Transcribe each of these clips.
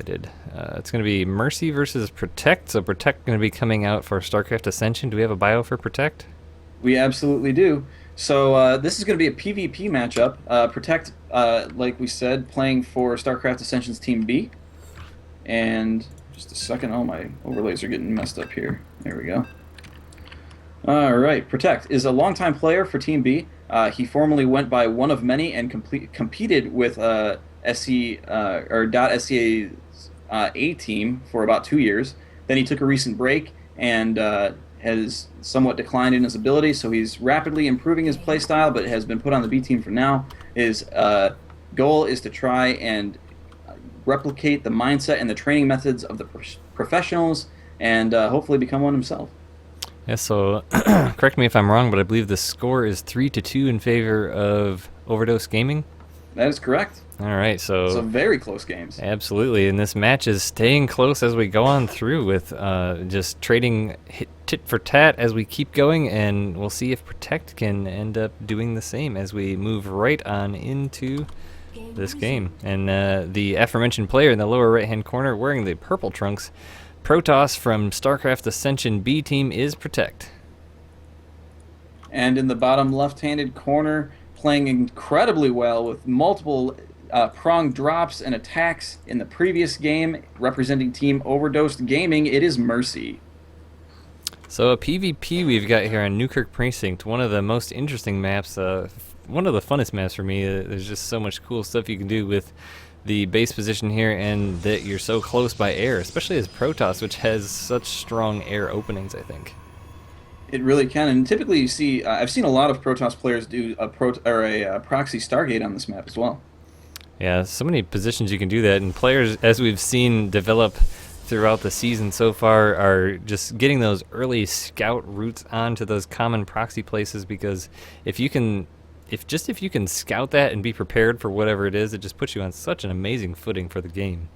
decided. It's going to be Mercy versus Protect. So Protect going to be coming out for StarCraft Ascension. Do we have a bio for Protect? We absolutely do. So this is going to be a PvP matchup. Protect, like we said, playing for StarCraft Ascension's Team B. And just a second. Oh, my overlays are getting messed up here. There we go. All right. Protect is a longtime player for Team B. He formerly went by one of many and competed with SC or .SCA's A team for about 2 years. Then he took a recent break and has somewhat declined in his ability, so he's rapidly improving his playstyle, but has been put on the B team for now. His goal is to try and replicate the mindset and the training methods of the professionals and hopefully become one himself. Yeah, so correct me if I'm wrong, but I believe the score is 3-2 in favor of Overdose Gaming. That is correct. All right, so very close games. Absolutely, and this match is staying close as we go on through with just trading tit for tat as we keep going, and we'll see if Protect can end up doing the same as we move right on into this game. And the aforementioned player in the lower right-hand corner wearing the purple trunks, Protoss from StarCraft Ascension B team, is Protect. And in the bottom left-handed corner, playing incredibly well with multiple prong drops and attacks in the previous game, representing Team Overdosed Gaming, it is Mercy. So a PvP we've got here on Newkirk Precinct, one of the most interesting maps, one of the funnest maps for me. There's just so much cool stuff you can do with the base position here, and that you're so close by air, especially as Protoss, which has such strong air openings, I think. It really can, and typically you see, I've seen a lot of Protoss players do a proxy Stargate on this map as well. Yeah, so many positions you can do that, and players, as we've seen develop throughout the season so far, are just getting those early scout routes onto those common proxy places, because if you can scout that and be prepared for whatever it is, it just puts you on such an amazing footing for the game.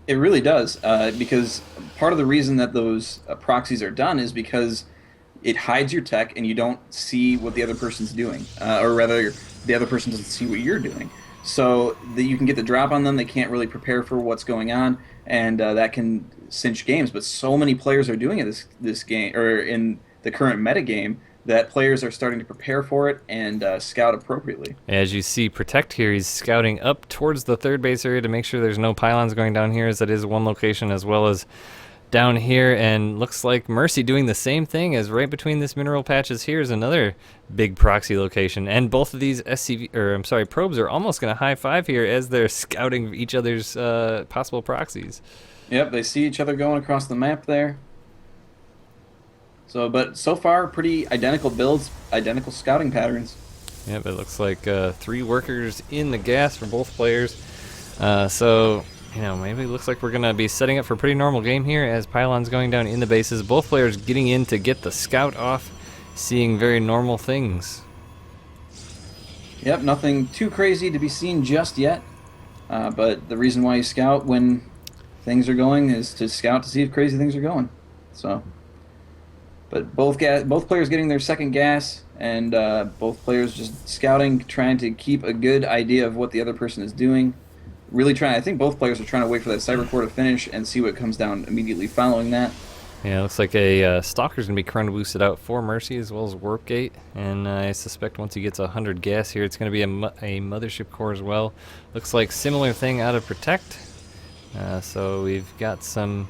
It really does, because part of the reason that those proxies are done is because it hides your tech and you don't see what the other person's doing, or rather, the other person doesn't see what you're doing. So that you can get the drop on them, they can't really prepare for what's going on, and that can cinch games. But so many players are doing it this game, or in the current meta game, that players are starting to prepare for it and scout appropriately. As you see, Protect here, he's scouting up towards the third base area to make sure there's no pylons going down here, as that is one location, as well as down here. And looks like Mercy doing the same thing, as right between this mineral patches here is another big proxy location. And both of these probes are almost going to high five here as they're scouting each other's possible proxies. Yep, they see each other going across the map there. But so far, pretty identical builds, identical scouting patterns. Yep, it looks like 3 workers in the gas for both players. So, maybe it looks like we're going to be setting up for a pretty normal game here, as pylons going down in the bases. Both players getting in to get the scout off, seeing very normal things. Yep, nothing too crazy to be seen just yet. But the reason why you scout when things are going is to scout to see if crazy things are going. So... But both players getting their second gas, and both players just scouting, trying to keep a good idea of what the other person is doing. Really trying. I think both players are trying to wait for that cyber core to finish and see what comes down immediately following that. Yeah, it looks like a Stalker's going to be chrono boosted out for Mercy, as well as Warp Gate. And I suspect once he gets 100 gas here, it's going to be a Mothership core as well. Looks like similar thing out of Protect. So we've got some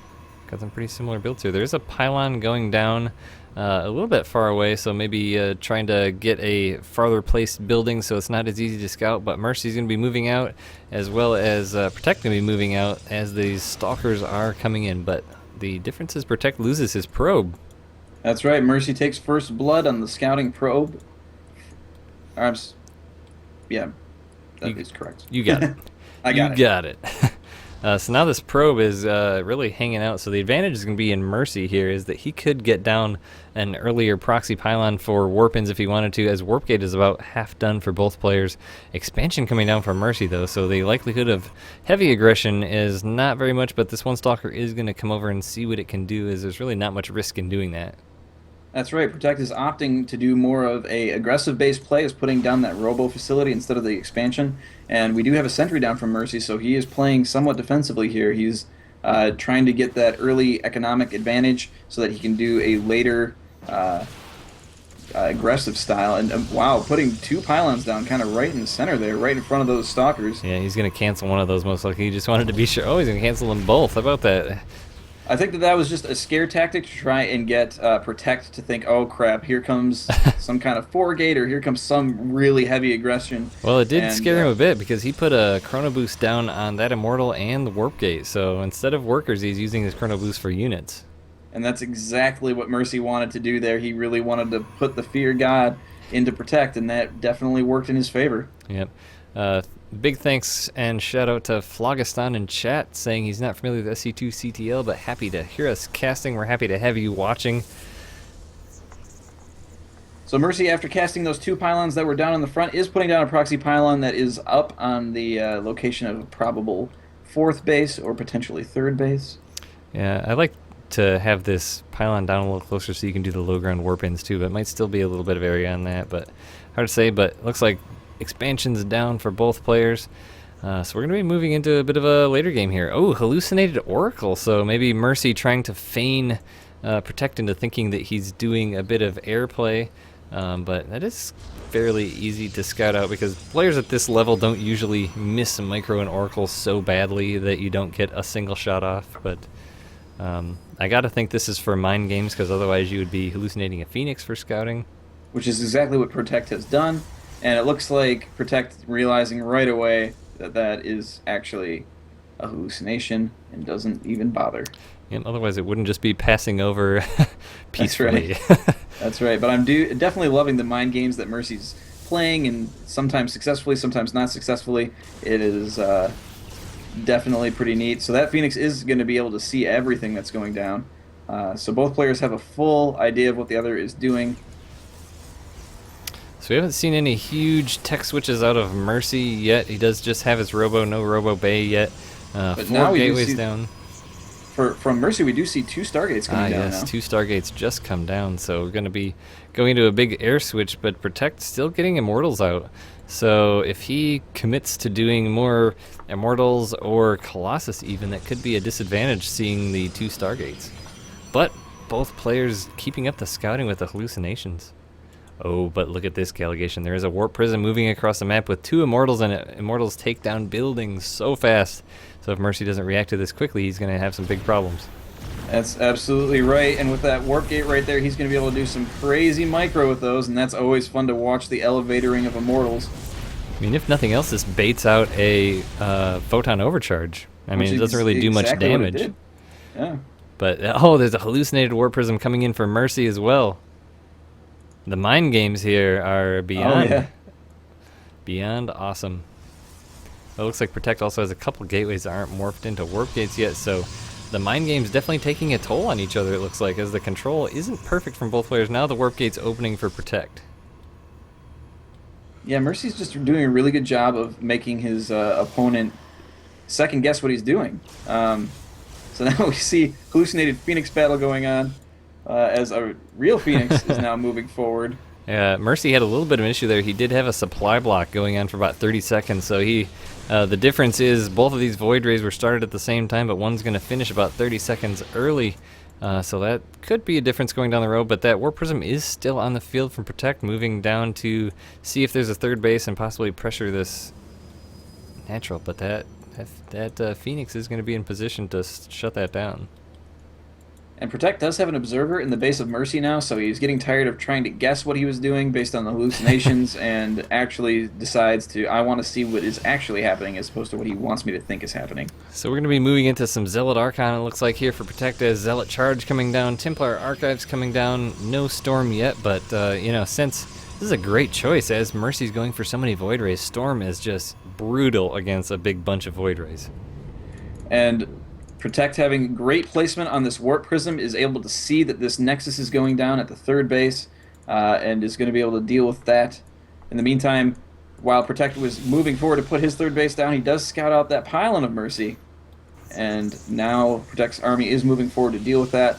pretty similar builds here. There's a pylon going down a little bit far away, so maybe trying to get a farther placed building so it's not as easy to scout. But Mercy's going to be moving out, as well as Protect going to be moving out as these Stalkers are coming in. But the difference is Protect loses his probe. That's right. Mercy takes first blood on the scouting probe. Yeah, that is correct. You got it. You got it. So now this probe is really hanging out. So the advantage is going to be in Mercy here, is that he could get down an earlier proxy pylon for warp-ins if he wanted to, as Warp Gate is about half done for both players. Expansion coming down for Mercy, though, so the likelihood of heavy aggression is not very much, but this one Stalker is going to come over and see what it can do, as there's really not much risk in doing that. That's right. Protect is opting to do more of a aggressive base play, is putting down that Robo facility instead of the expansion. And we do have a sentry down from Mercy, so he is playing somewhat defensively here. He's trying to get that early economic advantage so that he can do a later aggressive style. And wow, putting two pylons down kind of right in the center there, right in front of those stalkers. Yeah, he's going to cancel one of those most likely. He just wanted to be sure. Oh, he's going to cancel them both. How about that? I think that was just a scare tactic to try and get Protect to think, oh crap, here comes some kind of 4-gate, or here comes some really heavy aggression. Well, it did And, scare him a bit because he put a Chrono Boost down on that Immortal and the Warp Gate. So instead of workers, he's using his Chrono Boost for units. And that's exactly what Mercy wanted to do there. He really wanted to put the Fear God into Protect, and that definitely worked in his favor. Yep. Big thanks and shout out to Phlogiston in chat saying he's not familiar with SC2CTL, but happy to hear us casting. We're happy to have you watching. So Mercy, after casting those two pylons that were down in the front, is putting down a proxy pylon that is up on the location of a probable 4th base or potentially 3rd base. Yeah, I like to have this pylon down a little closer so you can do the low ground warp-ins too, but it might still be a little bit of area on that, but hard to say. But looks like expansion's down for both players. So we're going to be moving into a bit of a later game here. Oh, Hallucinated Oracle. So maybe Mercy trying to feign Protect into thinking that he's doing a bit of airplay. But that is fairly easy to scout out because players at this level don't usually miss Micro and Oracle so badly that you don't get a single shot off. But I got to think this is for mind games because otherwise you would be hallucinating a Phoenix for scouting. Which is exactly what Protect has done. And it looks like Protect realizing right away that that is actually a hallucination and doesn't even bother. And otherwise it wouldn't just be passing over peacefully. That's right. That's right. But I'm definitely loving the mind games that Mercy's playing, and sometimes successfully, sometimes not successfully. It is definitely pretty neat. So that Phoenix is going to be able to see everything that's going down. So both players have a full idea of what the other is doing. So we haven't seen any huge tech switches out of Mercy yet. He does just have his Robo, no Robo Bay yet. But 4 now we do gateways see, down. From Mercy, we do see 2 Stargates coming down yes, now. 2 Stargates just come down, so we're going to be going to a big air switch, but Protect still getting Immortals out. So if he commits to doing more Immortals or Colossus even, that could be a disadvantage seeing the 2 Stargates. But both players keeping up the scouting with the hallucinations. Oh, but look at this allegation. There is a Warp Prism moving across the map with 2 Immortals, and Immortals take down buildings so fast. So if Mercy doesn't react to this quickly, he's going to have some big problems. That's absolutely right. And with that Warp Gate right there, he's going to be able to do some crazy micro with those, and that's always fun to watch, the elevatoring of Immortals. I mean, if nothing else, this baits out a Photon Overcharge. I mean, it doesn't really do much exactly what it damage. did. Yeah. But, oh, there's a Hallucinated Warp Prism coming in for Mercy as well. The mind games here are beyond awesome. It looks like Protect also has a couple gateways that aren't morphed into warp gates yet, so the mind game's definitely taking a toll on each other, it looks like, as the control isn't perfect from both players. Now the warp gate's opening for Protect. Yeah, Mercy's just doing a really good job of making his opponent second guess what he's doing. So now we see Hallucinated Phoenix battle going on. As a real Phoenix is now moving forward. Mercy had a little bit of an issue there. He did have a supply block going on for about 30 seconds, so the difference is both of these Void Rays were started at the same time, but one's going to finish about 30 seconds early, so that could be a difference going down the road, but that Warp Prism is still on the field from Protect, moving down to see if there's a 3rd base and possibly pressure this natural, but that Phoenix is going to be in position to shut that down. And Protect does have an observer in the base of Mercy now, so he's getting tired of trying to guess what he was doing based on the hallucinations and actually decides I want to see what is actually happening as opposed to what he wants me to think is happening. So we're going to be moving into some Zealot Archon, it looks like, here for Protect, as Zealot Charge coming down, Templar Archives coming down, no Storm yet, but, since this is a great choice, as Mercy's going for so many Void Rays, Storm is just brutal against a big bunch of Void Rays. And Protect, having great placement on this Warp Prism, is able to see that this Nexus is going down at the 3rd base and is going to be able to deal with that. In the meantime, while Protect was moving forward to put his 3rd base down, he does scout out that pylon of Mercy. And now Protect's army is moving forward to deal with that.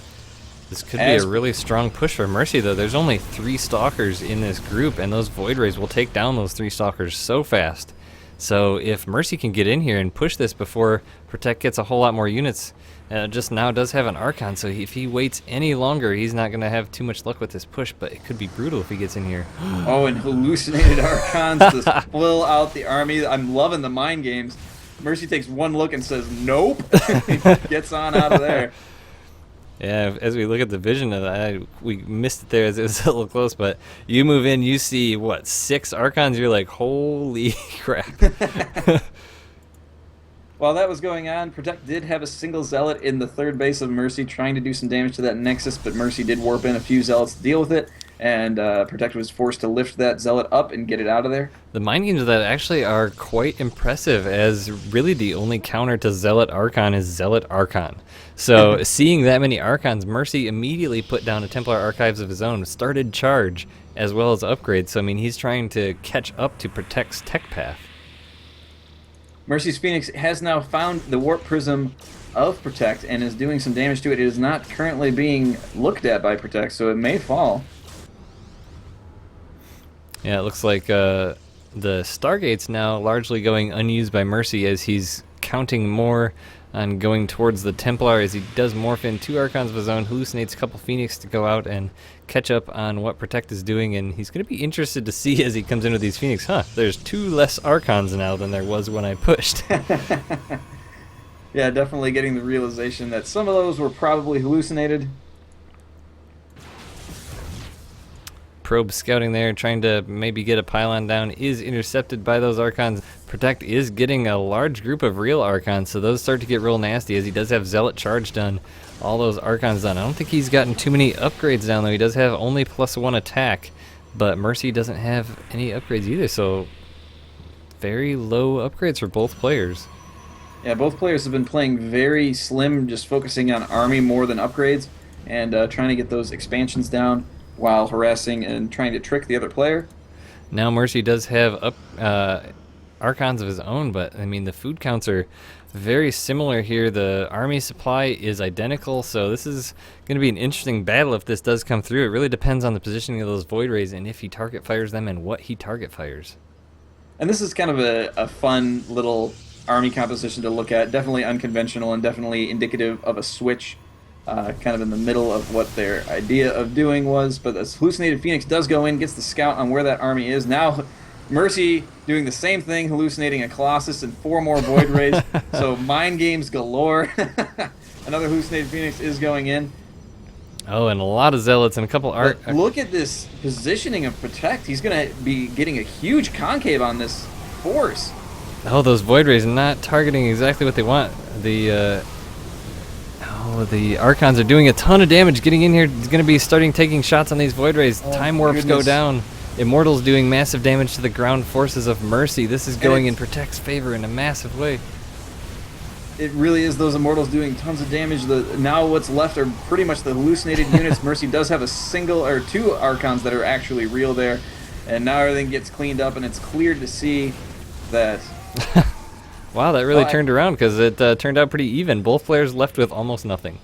This could be a really strong push for Mercy, though. There's only 3 Stalkers in this group, and those Void Rays will take down those 3 Stalkers so fast. So if Mercy can get in here and push this before Protect gets a whole lot more units, just now does have an Archon, so if he waits any longer, he's not going to have too much luck with this push, but it could be brutal if he gets in here. Oh, and hallucinated Archons to spill out the army. I'm loving the mind games. Mercy takes one look and says, nope. He gets on out of there. Yeah, as we look at the vision of that, we missed it there as it was a little close, but you move in, you see, what, 6 Archons? You're like, holy crap. While that was going on, Protect did have a single Zealot in the 3rd base of Mercy trying to do some damage to that Nexus, but Mercy did warp in a few Zealots to deal with it, and Protect was forced to lift that Zealot up and get it out of there. The mind games of that actually are quite impressive, as really the only counter to Zealot Archon is Zealot Archon. So seeing that many Archons, Mercy immediately put down a Templar Archives of his own, started charge, as well as upgrades. So I mean, he's trying to catch up to Protect's tech path. Mercy's Phoenix has now found the Warp Prism of Protect and is doing some damage to it. It is not currently being looked at by Protect, so it may fall. Yeah, it looks like the Stargate's now largely going unused by Mercy, as he's counting more on going towards the Templar as he does morph in 2 Archons of his own, hallucinates a couple Phoenix to go out and catch up on what Protect is doing, and he's going to be interested to see as he comes into these Phoenix, there's 2 less Archons now than there was when I pushed. Yeah, definitely getting the realization that some of those were probably hallucinated. Probe scouting there, trying to maybe get a pylon down, is intercepted by those Archons. Protect is getting a large group of real Archons, so those start to get real nasty as he does have Zealot charge done. All those Archons done. I don't think he's gotten too many upgrades down, though. He does have only +1 attack, but Mercy doesn't have any upgrades either, so very low upgrades for both players. Yeah, both players have been playing very slim, just focusing on army more than upgrades, and trying to get those expansions down while harassing and trying to trick the other player. Now Mercy does have Archons of his own, but I mean the food counts are very similar here. The army supply is identical, so this is going to be an interesting battle if this does come through. It really depends on the positioning of those Void Rays and if he target fires them and what he target fires. And this is kind of a fun little army composition to look at. Definitely unconventional and definitely indicative of a switch. Kind of in the middle of what their idea of doing was, but this hallucinated Phoenix does go in, gets the scout on where that army is. Now Mercy doing the same thing, hallucinating a Colossus and 4 more Void Rays, so mind games galore. Another hallucinated Phoenix is going in. Oh, and a lot of Zealots and a couple Look at this positioning of Protect. He's going to be getting a huge concave on this force. Oh, those Void Rays not targeting exactly what they want. The Archons are doing a ton of damage. Getting in here, he's going to be starting taking shots on these Void Rays. Time warps go down. Immortal's doing massive damage to the ground forces of Mercy. This is going in Protect's favor in a massive way. It really is those Immortals doing tons of damage. Now what's left are pretty much the hallucinated units. Mercy does have a single or 2 Archons that are actually real there. And now everything gets cleaned up, and it's clear to see that... Wow, that really turned around, because it turned out pretty even. Both players left with almost nothing.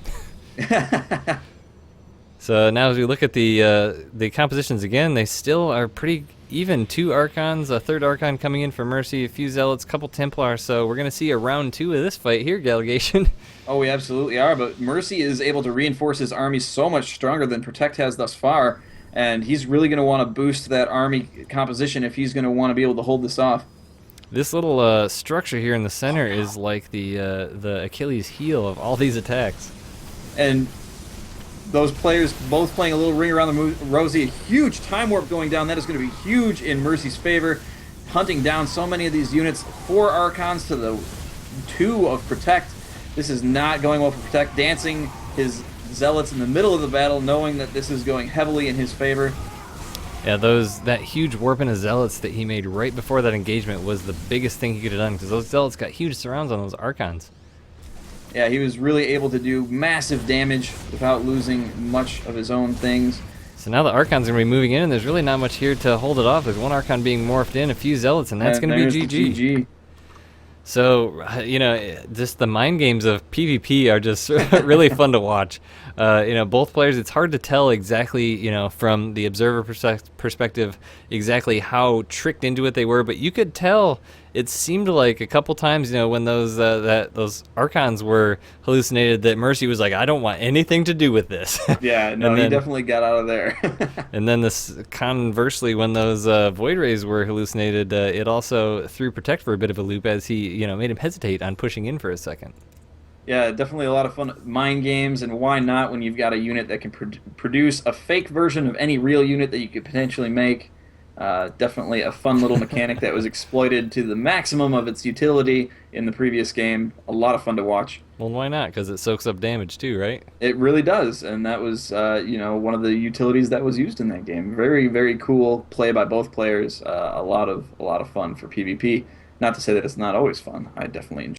So now as we look at the compositions again, they still are pretty even. 2 Archons, a 3rd Archon coming in for Mercy, a few Zealots, a couple Templars. So we're going to see a round 2 of this fight here, Gallegation. Oh, we absolutely are, but Mercy is able to reinforce his army so much stronger than Protect has thus far, and he's really going to want to boost that army composition if he's going to want to be able to hold this off. This little structure here in the center is like the Achilles heel of all these attacks. And those players both playing a little ring around the rosy. A huge time warp going down. That is going to be huge in Mercy's favor. Hunting down so many of these units. 4 Archons to the 2 of Protect. This is not going well for Protect. Dancing his Zealots in the middle of the battle, knowing that this is going heavily in his favor. Yeah, that huge warp in his Zealots that he made right before that engagement was the biggest thing he could have done, because those Zealots got huge surrounds on those Archons. Yeah, he was really able to do massive damage without losing much of his own things. So now the Archon's going to be moving in, and there's really not much here to hold it off. There's 1 Archon being morphed in, a few Zealots, and that's going to be GG. So, just the mind games of PvP are just really fun to watch. Both players, it's hard to tell exactly, from the observer perspective, exactly how tricked into it they were, but you could tell it seemed like a couple times, when those Archons were hallucinated, that Mercy was like, I don't want anything to do with this. Yeah, no, and he then definitely got out of there. and then this conversely, when those Void Rays were hallucinated, it also threw Protect for a bit of a loop as he, made him hesitate on pushing in for a second. Yeah, definitely a lot of fun mind games, and why not when you've got a unit that can produce a fake version of any real unit that you could potentially make. Definitely a fun little mechanic that was exploited to the maximum of its utility in the previous game. A lot of fun to watch. Well, why not? Because it soaks up damage too, right? It really does, and that was, one of the utilities that was used in that game. Very, very cool play by both players. A lot of fun for PvP. Not to say that it's not always fun. I definitely enjoy